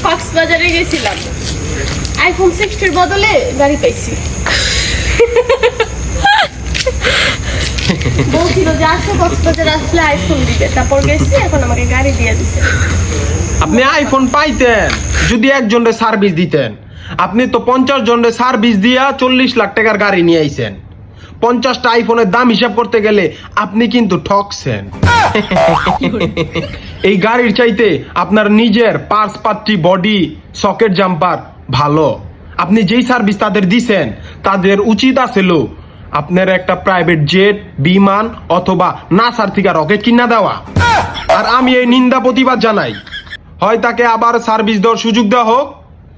কক্সবাজারে গেছিলাম, আইফোন 60 এর বদলে গাড়ি পাইছি। বলছিল যে আসো কক্সবাজার আসলে আইফোন দিবে, তারপর গেছি, এখন আমাকে গাড়ি দিয়ে দিছে। আপনি আইফোন পাইতেন যদি একজনের সার্ভিস দিতেন। আপনি তো 50 জনের সার্ভিস দিয়া 40 লাখ টাকার গাড়ি নিয়ে আইছেন। 50টা আইফোনের দাম হিসাব করতে গেলে আপনি কিন্তু ঠকছেন। এই গাড়ির চাইতে আপনার নিজের পার্স পাত্রী, বডি, সকেট জাম্পার ভালো। আপনি যেই সার্ভিস তাদের দিছেন, তাদের উচিত আছিল আপনার একটা প্রাইভেট জেট, বিমান অথবা নাসার থেকে রকেট কিনা দেওয়া। আর আমি এই নিন্দা প্রতিবাদ জানাই। হয় তাকে আবার সার্ভিস দেওয়ার সুযোগ দেওয়া হোক,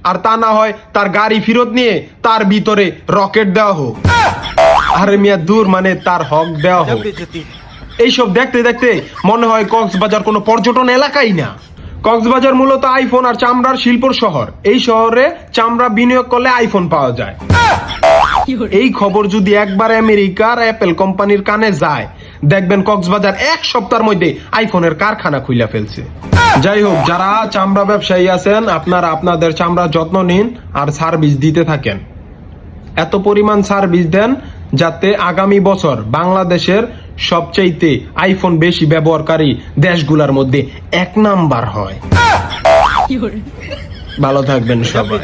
আর তা না হয় তার গাড়ি ফেরত নিয়ে তার ভিতরে রকেট দেওয়া হোক। আরে মিয়া দূর, মানে তার হক দেওয়া হোক। এইসব দেখতে দেখতে মনে হয় কক্সবাজার কোনো পর্যটন এলাকাই না। কক্সবাজার মূলত আইফোন আর চামড়ার শিল্পর শহর। এই শহরে চামড়া বিনিয়োগ করলে আইফোন পাওয়া যায়। এই খবর যদি একবার আমেরিকার অ্যাপেল কোম্পানির কানে যায়, দেখবেন কক্সবাজার এক সপ্তাহের মধ্যে আইফোনের কারখানা খুলে ফেলছে। যাই হোক, যারা চামড়া ব্যবসায়ী আছেন, আপনারা আপনাদের চামড়ার যত্ন নিন আর সার্ভিস দিতে থাকেন। এত পরিমাণ সার্ভিস দেন যাতে আগামী বছর বাংলাদেশের সবচাইতে আইফোন বেশি ব্যবহারকারী দেশগুলোর মধ্যে 1 নাম্বার হয়। ভালো থাকবেন সবাই।